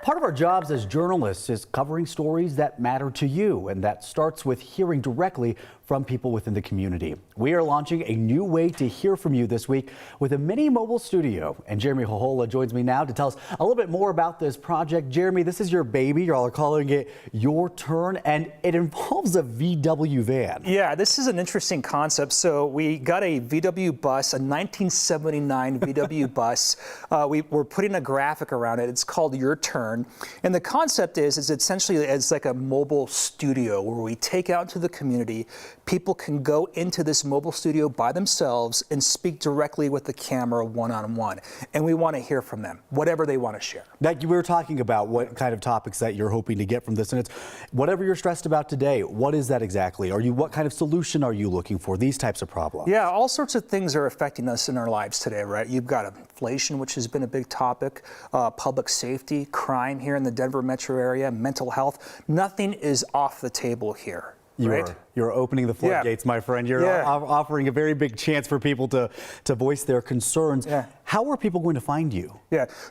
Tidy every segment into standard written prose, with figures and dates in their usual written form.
Part of our jobs as journalists is covering stories that matter to you, and that starts with hearing directly from people within the community. We are launching a new way to hear from you this week with a mini mobile studio. And Jeremy Hohola joins me now to tell us a little bit more about this project. Jeremy, this is your baby. Y'all are calling it Your Turn, and it involves a VW van. Yeah, this is an interesting concept. So we got a VW bus, a 1979 VW bus. We're putting a graphic around it. It's called Your Turn. And the concept is essentially it's like a mobile studio where we take out to the community. People can go into this mobile studio by themselves and speak directly with the camera one-on-one. And we want to hear from them, whatever they want to share. Like we were talking about what kind of topics that you're hoping to get from this. And it's whatever you're stressed about today. What is that exactly? What kind of solution are you looking for? These types of problems. Yeah, all sorts of things are affecting us in our lives today, right? You've got inflation, which has been a big topic, public safety, crime here in the Denver metro area, mental health. Nothing is off the table here. Right? You're opening the floodgates, my friend. You're offering a very big chance for people to voice their concerns. How are people going to find you?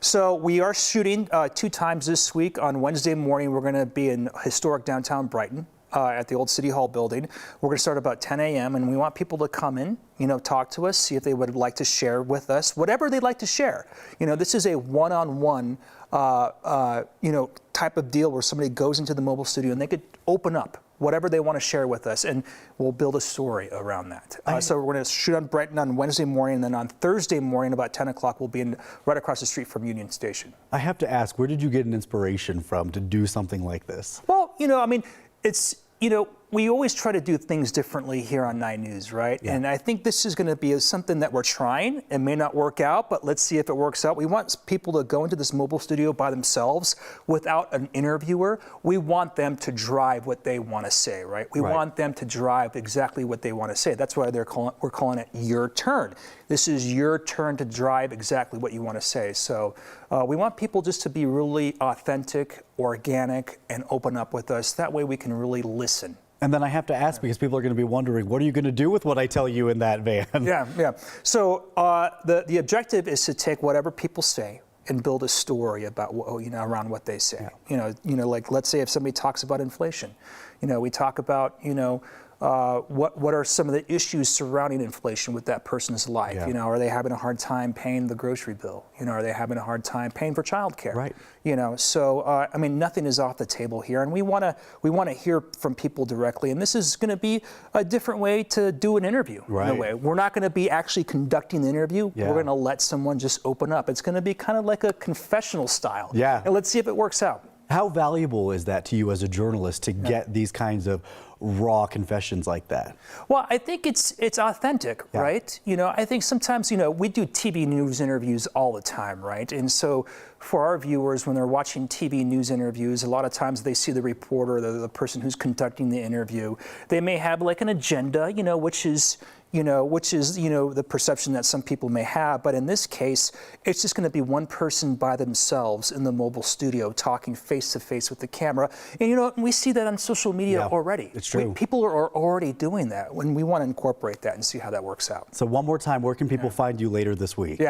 So we are shooting 2 times this week. On Wednesday morning, we're going to be in historic downtown Brighton at the old City Hall building. We're going to start about 10 a.m. and we want people to come in, talk to us, see if they would like to share with us, whatever they'd like to share. This is a one-on-one, type of deal where somebody goes into the mobile studio and they could open up whatever they want to share with us, and we'll build a story around that. So we're going to shoot on Brighton on Wednesday morning, and then on Thursday morning about 10 o'clock, we'll be right across the street from Union Station. I have to ask, where did you get an inspiration from to do something like this? Well, it's, we always try to do things differently here on 9 News, right? Yeah. And I think this is going to be something that we're trying. It may not work out, but let's see if it works out. We want people to go into this mobile studio by themselves without an interviewer. We want them to drive what they want to say, right? We want them to drive exactly what they want to say. That's why we're calling it Your Turn. This is your turn to drive exactly what you want to say. So we want people just to be really authentic, organic, and open up with us. That way we can really listen. And then I have to ask, because people are going to be wondering, what are you going to do with what I tell you in that van? Yeah. So the objective is to take whatever people say and build a story about around what they say. Like let's say if somebody talks about inflation, we talk about what are some of the issues surrounding inflation with that person's life? Are they having a hard time paying the grocery bill? Are they having a hard time paying for childcare? Right. So nothing is off the table here, and we want to hear from people directly. And this is going to be a different way to do an interview. Right. In a way, we're not going to be actually conducting the interview. We're going to let someone just open up. It's going to be kind of like a confessional style. And let's see if it works out. How valuable is that to you as a journalist to get these kinds of raw confessions like that? Well, I think it's authentic, right? I think sometimes, we do TV news interviews all the time, right? And so for our viewers, when they're watching TV news interviews, a lot of times they see the reporter, the person who's conducting the interview. They may have like an agenda, which is the perception that some people may have. But in this case, it's just going to be one person by themselves in the mobile studio talking face to face with the camera. And we see that on social media already. It's true. People are already doing that, when we want to incorporate that and see how that works out. So one more time, where can people find you later this week?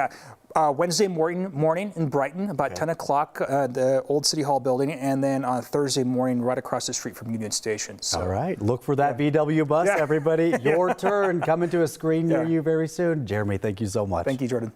Wednesday morning in Brighton, about 10 o'clock, the old City Hall building, and then on Thursday morning, right across the street from Union Station. So, all right, look for that VW bus, everybody. Your turn, coming to a screen near you very soon. Jeremy, thank you so much. Thank you, Jordan.